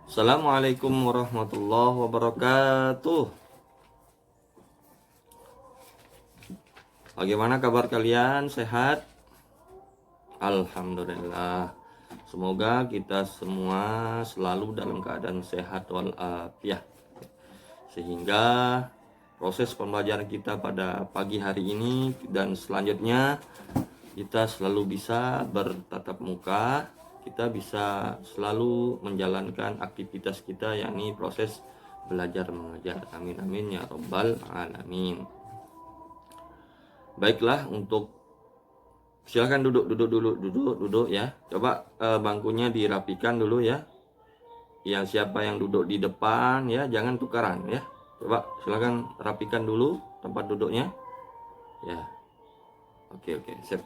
Assalamualaikum warahmatullahi wabarakatuh. Bagaimana kabar kalian? Sehat? Alhamdulillah. Semoga kita semua selalu dalam keadaan sehat walafiat, sehingga proses pembelajaran kita pada pagi hari ini dan selanjutnya kita selalu bisa bertatap muka, kita bisa selalu menjalankan aktivitas kita, yakni proses belajar mengajar. Amin amin ya robbal alamin. Baiklah, untuk silakan duduk ya. Coba bangkunya dirapikan dulu ya. Yang siapa yang duduk di depan ya, jangan tukaran ya. Coba silakan rapikan dulu tempat duduknya. Ya. Oke, sip.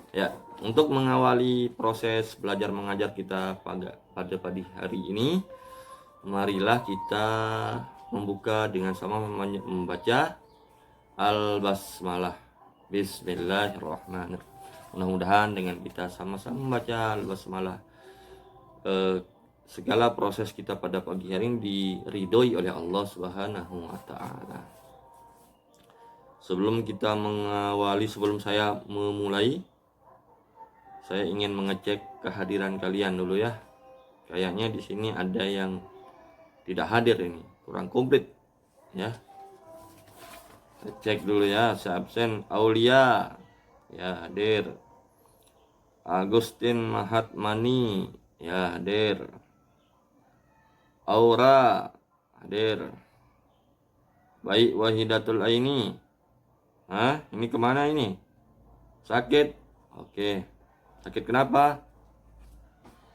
Ya, untuk mengawali proses belajar mengajar kita pada pagi hari ini, marilah kita membuka dengan sama membaca Al-Basmalah. Bismillahirrahmanirrahim. Mudah-mudahan dengan kita sama-sama membaca Al-Basmalah, segala proses kita pada pagi hari ini diridhoi oleh Allah Subhanahu wa Ta'ala. Sebelum saya memulai, saya ingin mengecek kehadiran kalian dulu ya. Kayaknya di sini ada yang tidak hadir, ini kurang komplit ya. Saya cek dulu ya. Saya absen. Aulia ya hadir. Agustin Mahatmani ya hadir. Aura hadir. Baik Wahidatul Aini. Ini kemana ini? Sakit? Oke. Sakit kenapa?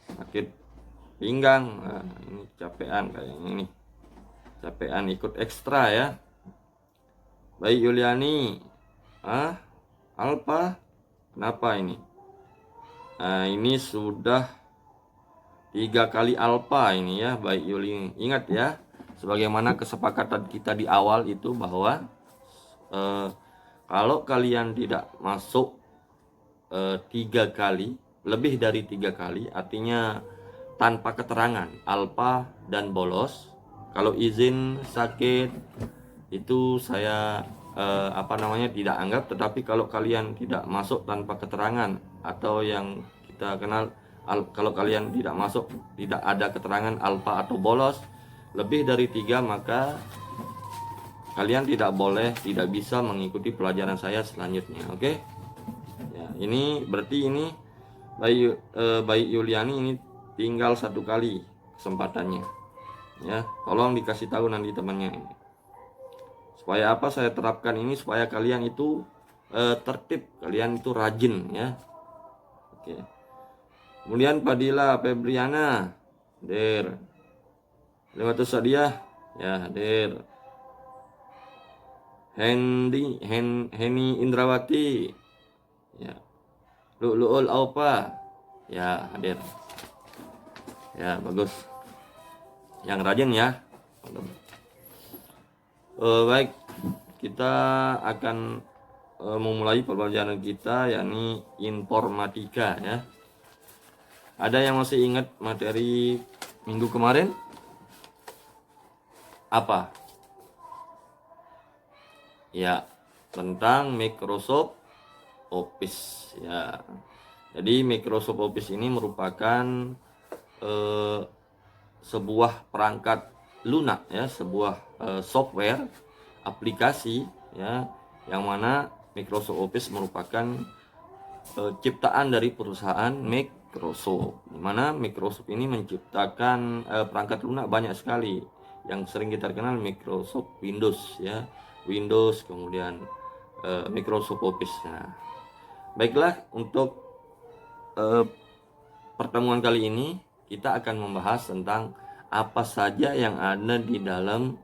Sakit pinggang. Ini capean kayaknya ini. Capean ikut ekstra ya. Baik Yuliani. Alpa. Kenapa ini? Ini sudah 3 kali alpa ini ya. Baik Yuli. Ingat ya, sebagaimana kesepakatan kita di awal itu bahwa kalau kalian tidak masuk 3 kali, lebih dari 3 kali, artinya tanpa keterangan, alpa dan bolos. Kalau izin sakit itu saya tidak anggap. Tetapi kalau kalian tidak masuk tanpa keterangan, atau yang kita kenal kalau kalian tidak masuk, tidak ada keterangan alpa atau bolos lebih dari 3, maka kalian tidak bisa mengikuti pelajaran saya selanjutnya. Oke? Ya, ini berarti ini Bayi Yuliani ini tinggal 1 kali kesempatannya. Ya, tolong dikasih tahu nanti temannya ini. Supaya apa saya terapkan ini? Supaya kalian itu tertib, kalian itu rajin ya. Oke. Kemudian Padila Febriana hadir. Limatus Sadiah ya hadir. Heni Indrawati ya. Lu'ul Aupa ya hadir. Ya, bagus. Yang rajin ya. Baik, kita akan memulai pembelajaran kita, yakni informatika ya. Ada yang masih ingat materi minggu kemarin? Apa? Ya, tentang Microsoft Office ya. Jadi Microsoft Office ini merupakan sebuah perangkat lunak ya, sebuah software aplikasi ya, yang mana Microsoft Office merupakan ciptaan dari perusahaan Microsoft, di mana Microsoft ini menciptakan perangkat lunak banyak sekali yang sering kita kenal Microsoft Windows ya, Windows, kemudian Microsoft Office. Nah, baiklah, untuk pertemuan kali ini kita akan membahas tentang apa saja yang ada di dalam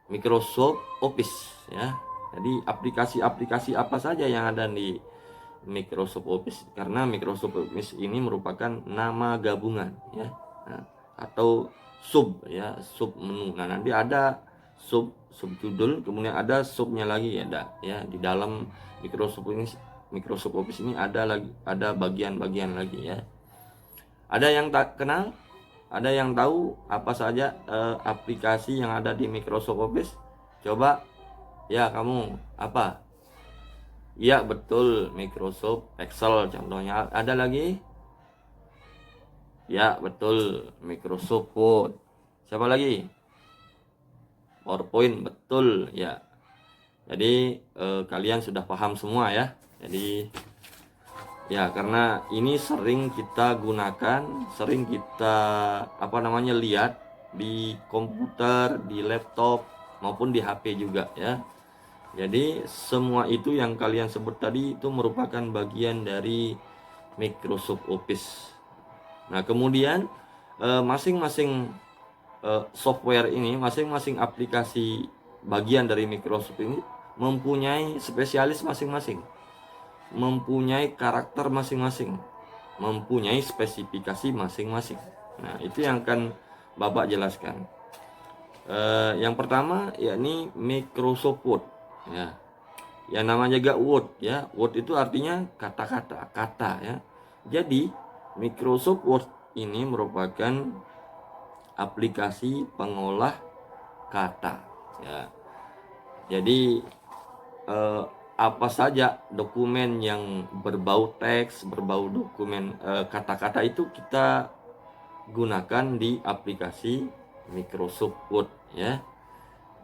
Microsoft Office ya. Jadi aplikasi-aplikasi apa saja yang ada di Microsoft Office, karena Microsoft Office ini merupakan nama gabungan ya. Atau sub ya, sub menu. Nah, nanti ada subjudul, kemudian ada subnya lagi ya. Di dalam Microsoft Office ini ada bagian-bagian lagi ya. Ada yang tak kenal? Ada yang tahu apa saja aplikasi yang ada di Microsoft Office? Coba ya, kamu apa? Ya betul, Microsoft Excel contohnya. Ada lagi? Ya betul, Microsoft Word. Siapa lagi? PowerPoint, betul ya. Jadi kalian sudah paham semua ya. Jadi ya, karena ini sering kita gunakan, sering kita lihat di komputer, di laptop maupun di HP juga ya. Jadi semua itu yang kalian sebut tadi itu merupakan bagian dari Microsoft Office. Nah, kemudian masing-masing software ini, masing-masing aplikasi bagian dari Microsoft ini mempunyai spesialis masing-masing, mempunyai karakter masing-masing, mempunyai spesifikasi masing-masing. Nah, itu yang akan Bapak jelaskan. Yang pertama yakni Microsoft Word ya. Yang namanya juga Word ya. Word itu artinya kata-kata, kata ya. Jadi Microsoft Word ini merupakan aplikasi pengolah kata ya. Jadi apa saja dokumen yang berbau teks, berbau dokumen kata-kata itu kita gunakan di aplikasi Microsoft Word ya.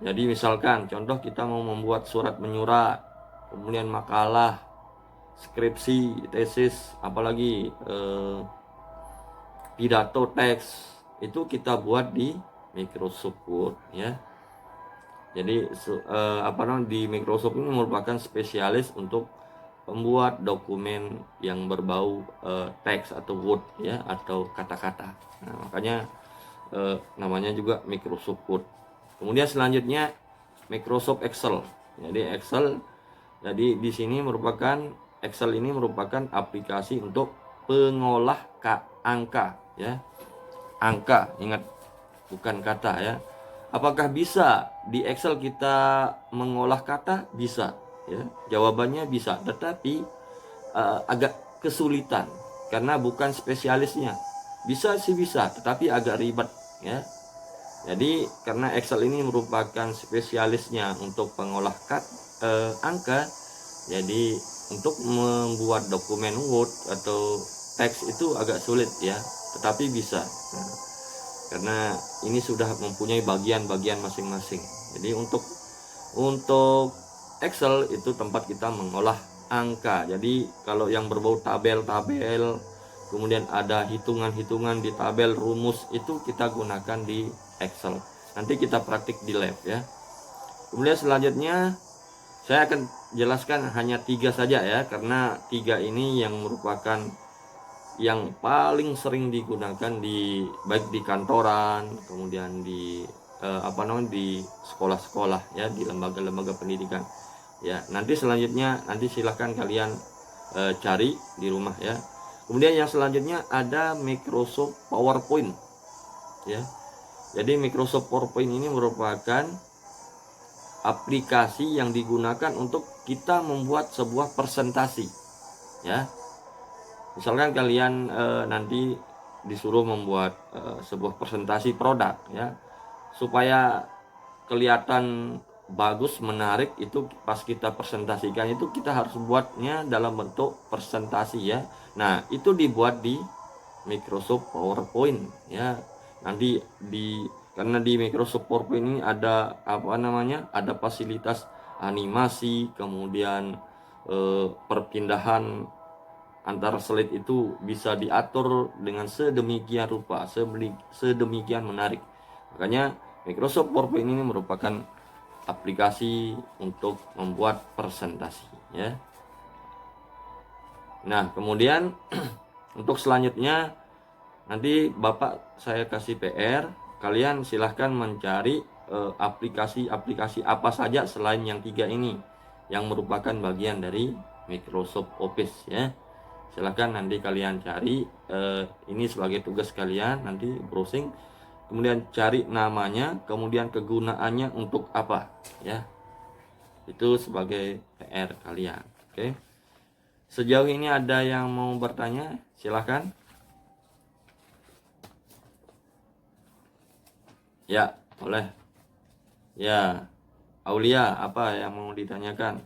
Jadi misalkan contoh kita mau membuat surat menyurat, kemudian makalah, skripsi, tesis, apalagi pidato teks, itu kita buat di Microsoft Word ya. Jadi di Microsoft ini merupakan spesialis untuk membuat dokumen yang berbau teks atau word ya, atau kata-kata. Nah, makanya namanya juga Microsoft Word. Kemudian selanjutnya Microsoft Excel. Jadi di sini Excel ini merupakan aplikasi untuk pengolah angka ya. Angka, ingat, bukan kata ya. Apakah bisa di Excel kita mengolah kata? Bisa ya. Jawabannya bisa, tetapi agak kesulitan karena bukan spesialisnya. Bisa sih bisa, tetapi agak ribet ya. Jadi karena Excel ini merupakan spesialisnya untuk pengolah angka, jadi untuk membuat dokumen Word atau teks itu agak sulit ya, tetapi bisa. Nah, karena ini sudah mempunyai bagian-bagian masing-masing. Jadi untuk Excel itu tempat kita mengolah angka. Jadi kalau yang berbau tabel-tabel, kemudian ada hitungan-hitungan di tabel, rumus, itu kita gunakan di Excel. Nanti kita praktik di lab ya. Kemudian selanjutnya saya akan jelaskan hanya 3 saja ya, karena 3 ini yang merupakan yang paling sering digunakan baik di kantoran, kemudian di di sekolah-sekolah ya, di lembaga-lembaga pendidikan. Ya, nanti selanjutnya silahkan kalian cari di rumah ya. Kemudian yang selanjutnya ada Microsoft PowerPoint ya. Jadi Microsoft PowerPoint ini merupakan aplikasi yang digunakan untuk kita membuat sebuah presentasi ya. Misalkan kalian nanti disuruh membuat sebuah presentasi produk ya, supaya kelihatan bagus, menarik, itu pas kita presentasikan itu kita harus buatnya dalam bentuk presentasi ya. Nah, itu dibuat di Microsoft PowerPoint ya. Nanti karena di Microsoft PowerPoint ini ada ada fasilitas animasi, kemudian perpindahan antara slide itu bisa diatur dengan sedemikian rupa, sedemikian menarik. Makanya Microsoft PowerPoint ini merupakan aplikasi untuk membuat presentasi ya. Nah, kemudian untuk selanjutnya nanti Bapak saya kasih PR, kalian silahkan mencari aplikasi-aplikasi apa saja selain yang 3 ini yang merupakan bagian dari Microsoft Office ya. Silahkan nanti kalian cari, ini sebagai tugas kalian, nanti browsing, kemudian cari namanya, kemudian kegunaannya untuk apa ya. Itu sebagai PR kalian. Oke. Sejauh ini ada yang mau bertanya? Silahkan. Ya, boleh. Ya, Aulia, apa yang mau ditanyakan?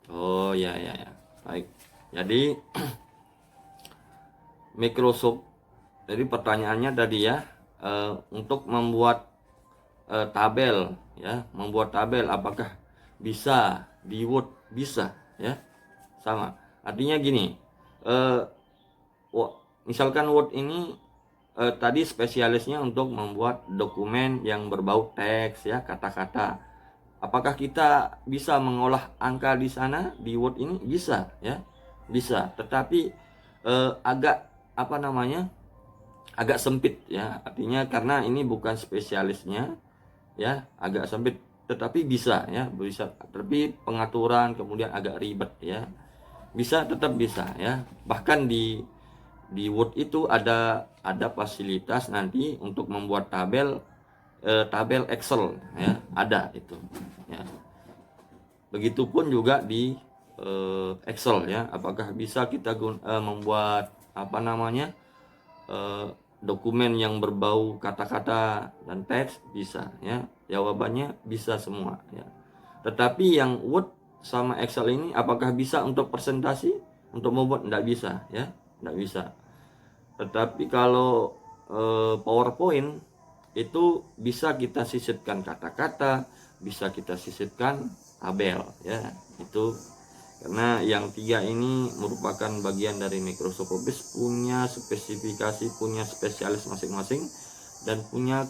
Oh ya ya ya. Baik. Jadi Microsoft. Jadi pertanyaannya tadi ya, untuk membuat tabel ya, membuat tabel apakah bisa di Word? Bisa ya, sama. Artinya gini, eh, misalkan Word ini tadi spesialisnya untuk membuat dokumen yang berbau teks ya, kata-kata. Apakah kita bisa mengolah angka di sana di Word ini? Bisa ya, bisa. Tetapi agak apa namanya? Agak sempit ya. Artinya karena ini bukan spesialisnya ya, agak sempit. Tetapi bisa ya, bisa. Tapi pengaturan kemudian agak ribet ya. Bisa, tetap bisa ya. Bahkan di Word itu ada fasilitas nanti untuk membuat tabel Excel ya, ada itu ya. Begitupun juga di Excel ya, apakah bisa kita membuat apa namanya dokumen yang berbau kata-kata dan teks? Bisa ya, jawabannya bisa semua ya. Tetapi yang Word sama Excel ini apakah bisa untuk presentasi, untuk membuat? Tidak bisa ya, tidak bisa. Tetapi kalau PowerPoint itu bisa kita sisipkan kata-kata, bisa kita sisipkan tabel ya. Itu karena yang tiga ini merupakan bagian dari Microsoft Office, punya spesifikasi, punya spesialis masing-masing, dan punya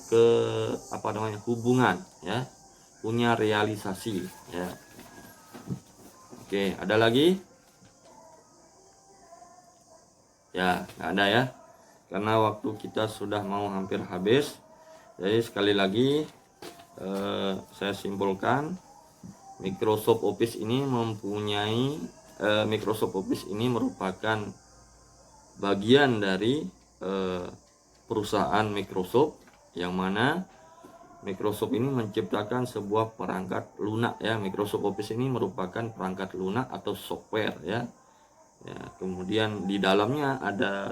apa namanya, hubungan ya, punya realisasi ya. Oke, ada lagi? Ya, nggak ada ya. Karena waktu kita sudah mau hampir habis. Jadi sekali lagi saya simpulkan, Microsoft Office ini merupakan bagian dari perusahaan Microsoft, yang mana Microsoft ini menciptakan sebuah perangkat lunak ya. Microsoft Office ini merupakan perangkat lunak atau software ya. Ya, kemudian di dalamnya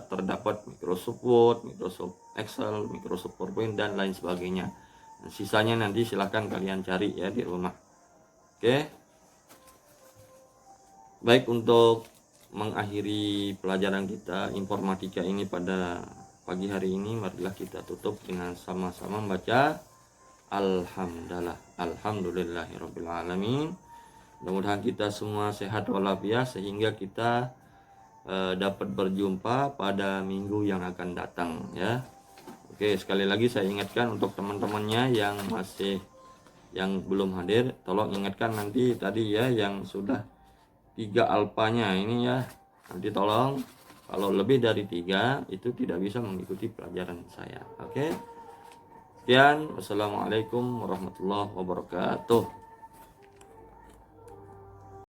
terdapat Microsoft Word, Microsoft Excel, Microsoft PowerPoint dan lain sebagainya. Dan sisanya nanti silahkan kalian cari ya di rumah. Oke. Baik, untuk mengakhiri pelajaran kita informatika ini pada pagi hari ini, marilah kita tutup dengan sama-sama membaca Alhamdulillahirabbil alamin. Mudah-mudahan kita semua sehat walafiat sehingga kita dapat berjumpa pada minggu yang akan datang ya. Oke, sekali lagi saya ingatkan untuk teman-temannya yang belum hadir, tolong ingatkan nanti tadi ya, yang sudah 3 alfanya ini ya, nanti tolong, kalau lebih dari 3 itu tidak bisa mengikuti pelajaran saya. Oke, sekian, wassalamualaikum warahmatullahi wabarakatuh.